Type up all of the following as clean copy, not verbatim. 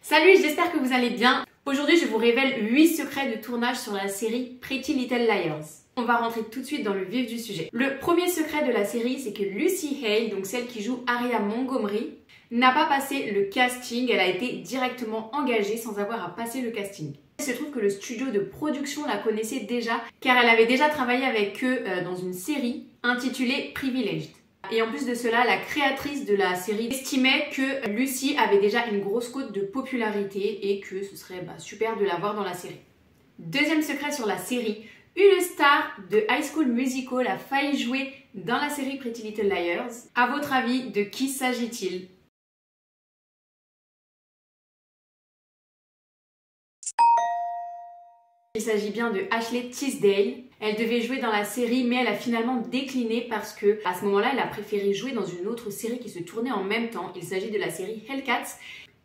Salut, j'espère que vous allez bien. Aujourd'hui, je vous révèle 8 secrets de tournage sur la série Pretty Little Liars. On va rentrer tout de suite dans le vif du sujet. Le premier secret de la série, c'est que Lucy Hale, donc celle qui joue Aria Montgomery, n'a pas passé le casting. Elle a été directement engagée sans avoir à passer le casting. Il se trouve que le studio de production la connaissait déjà, car elle avait déjà travaillé avec eux dans une série intitulée Privileged. Et en plus de cela, la créatrice de la série estimait que Lucy avait déjà une grosse cote de popularité et que ce serait super de la voir dans la série. Deuxième secret sur la série, une star de High School Musical a failli jouer dans la série Pretty Little Liars. À votre avis, de qui s'agit-il ? Il s'agit bien de Ashley Tisdale. Elle devait jouer dans la série, mais elle a finalement décliné parce que à ce moment-là, elle a préféré jouer dans une autre série qui se tournait en même temps. Il s'agit de la série Hellcats,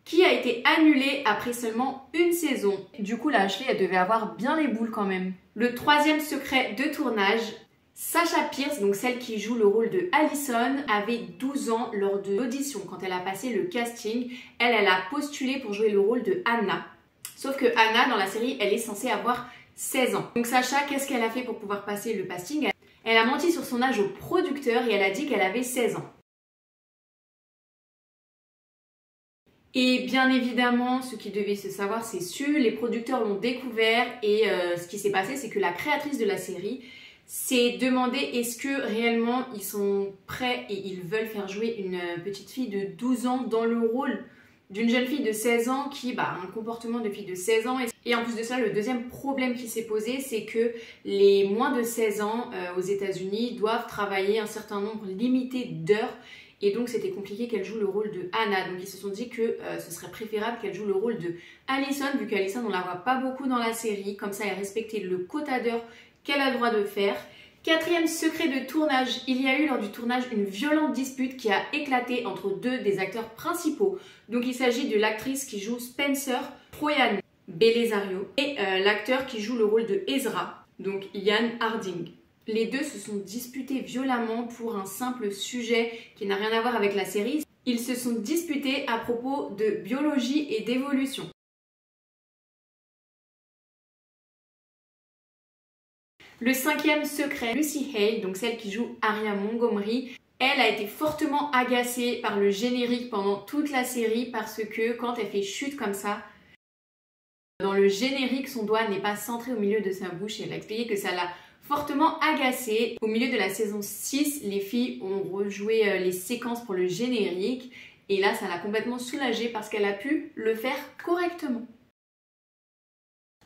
qui a été annulée après seulement une saison. Du coup, la Ashley, elle devait avoir bien les boules quand même. Le troisième secret de tournage, Sasha Pierce, donc celle qui joue le rôle de Allison, avait 12 ans lors de l'audition. Quand elle a passé le casting, elle a postulé pour jouer le rôle de Anna. Sauf que Anna, dans la série, elle est censée avoir 16 ans. Donc Sasha, qu'est-ce qu'elle a fait pour pouvoir passer le casting ? Elle a menti sur son âge au producteur et elle a dit qu'elle avait 16 ans. Et bien évidemment, ce qui devait se savoir, c'est sûr, les producteurs l'ont découvert et ce qui s'est passé, c'est que la créatrice de la série s'est demandé est-ce que réellement ils sont prêts et ils veulent faire jouer une petite fille de 12 ans dans le rôle d'une jeune fille de 16 ans qui a un comportement de fille de 16 ans. Et en plus de ça, le deuxième problème qui s'est posé, c'est que les moins de 16 ans aux États-Unis doivent travailler un certain nombre limité d'heures. Et donc, c'était compliqué qu'elle joue le rôle de Anna. Donc, ils se sont dit que ce serait préférable qu'elle joue le rôle de Allison, vu qu'Allison, on la voit pas beaucoup dans la série. Comme ça, elle respectait le quota d'heures qu'elle a le droit de faire. Quatrième secret de tournage, il y a eu lors du tournage une violente dispute qui a éclaté entre deux des acteurs principaux. Donc il s'agit de l'actrice qui joue Spencer, Troyan Belisario, et l'acteur qui joue le rôle de Ezra, donc Ian Harding. Les deux se sont disputés violemment pour un simple sujet qui n'a rien à voir avec la série. Ils se sont disputés à propos de biologie et d'évolution. Le cinquième secret, Lucy Hale, donc celle qui joue Aria Montgomery, elle a été fortement agacée par le générique pendant toute la série parce que quand elle fait chute comme ça, dans le générique, son doigt n'est pas centré au milieu de sa bouche. Elle a expliqué que ça l'a fortement agacée. Au milieu de la saison 6, les filles ont rejoué les séquences pour le générique et là, ça l'a complètement soulagée parce qu'elle a pu le faire correctement.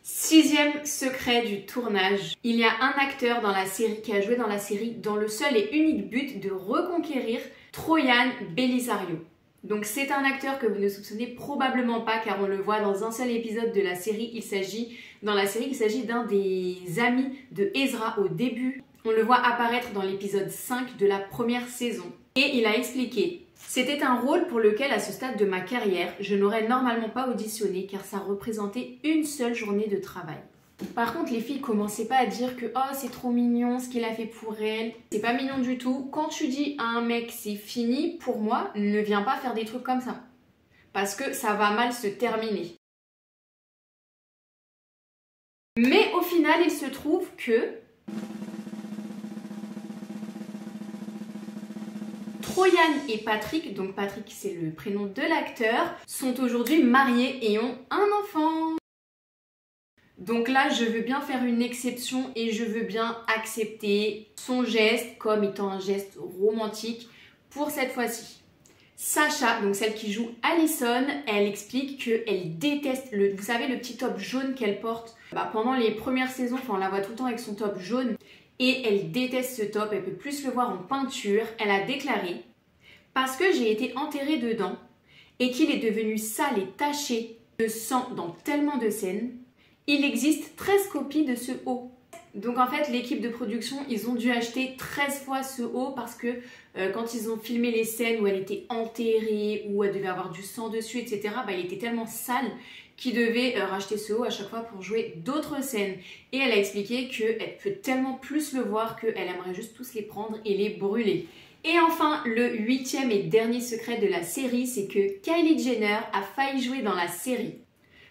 Sixième secret du tournage, il y a un acteur dans la série qui a joué dans la série dans le seul et unique but de reconquérir Troyan Belisario. Donc c'est un acteur que vous ne soupçonnez probablement pas car on le voit dans un seul épisode de la série. Il s'agit d'un des amis de Ezra au début. On le voit apparaître dans l'épisode 5 de la première saison. Et il a expliqué: c'était un rôle pour lequel, à ce stade de ma carrière, je n'aurais normalement pas auditionné car ça représentait une seule journée de travail. Par contre, les filles commençaient pas à dire que oh c'est trop mignon ce qu'il a fait pour elle. C'est pas mignon du tout. Quand tu dis à un mec c'est fini, pour moi, ne viens pas faire des trucs comme ça. Parce que ça va mal se terminer. Mais au final, il se trouve que Troyan et Patrick, donc Patrick c'est le prénom de l'acteur, sont aujourd'hui mariés et ont un enfant. Donc là, je veux bien faire une exception et je veux bien accepter son geste comme étant un geste romantique pour cette fois-ci. Sasha, donc celle qui joue Allison, elle explique qu'elle déteste vous savez, le petit top jaune qu'elle porte pendant les premières saisons. On la voit tout le temps avec son top jaune. Et elle déteste ce top, elle peut plus le voir en peinture. Elle a déclaré: parce que j'ai été enterrée dedans et qu'il est devenu sale et taché de sang dans tellement de scènes, il existe 13 copies de ce haut. Donc en fait, l'équipe de production, ils ont dû acheter 13 fois ce haut parce que quand ils ont filmé les scènes où elle était enterrée, où elle devait avoir du sang dessus, etc., il était tellement sale qu'ils devaient racheter ce haut à chaque fois pour jouer d'autres scènes. Et elle a expliqué qu'elle peut tellement plus le voir qu'elle aimerait juste tous les prendre et les brûler. Et enfin, le 8e et dernier secret de la série, c'est que Kylie Jenner a failli jouer dans la série.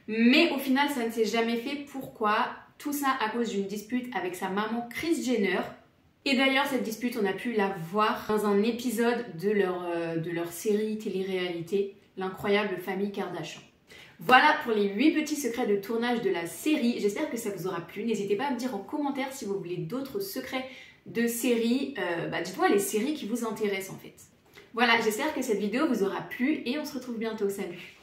Mais au final, ça ne s'est jamais fait. Pourquoi? Tout ça à cause d'une dispute avec sa maman Kris Jenner. Et d'ailleurs, cette dispute, on a pu la voir dans un épisode de leur série télé-réalité, L'incroyable famille Kardashian. Voilà pour les 8 petits secrets de tournage de la série. J'espère que ça vous aura plu. N'hésitez pas à me dire en commentaire si vous voulez d'autres secrets de séries. Dites-moi les séries qui vous intéressent en fait. Voilà, j'espère que cette vidéo vous aura plu et on se retrouve bientôt. Salut!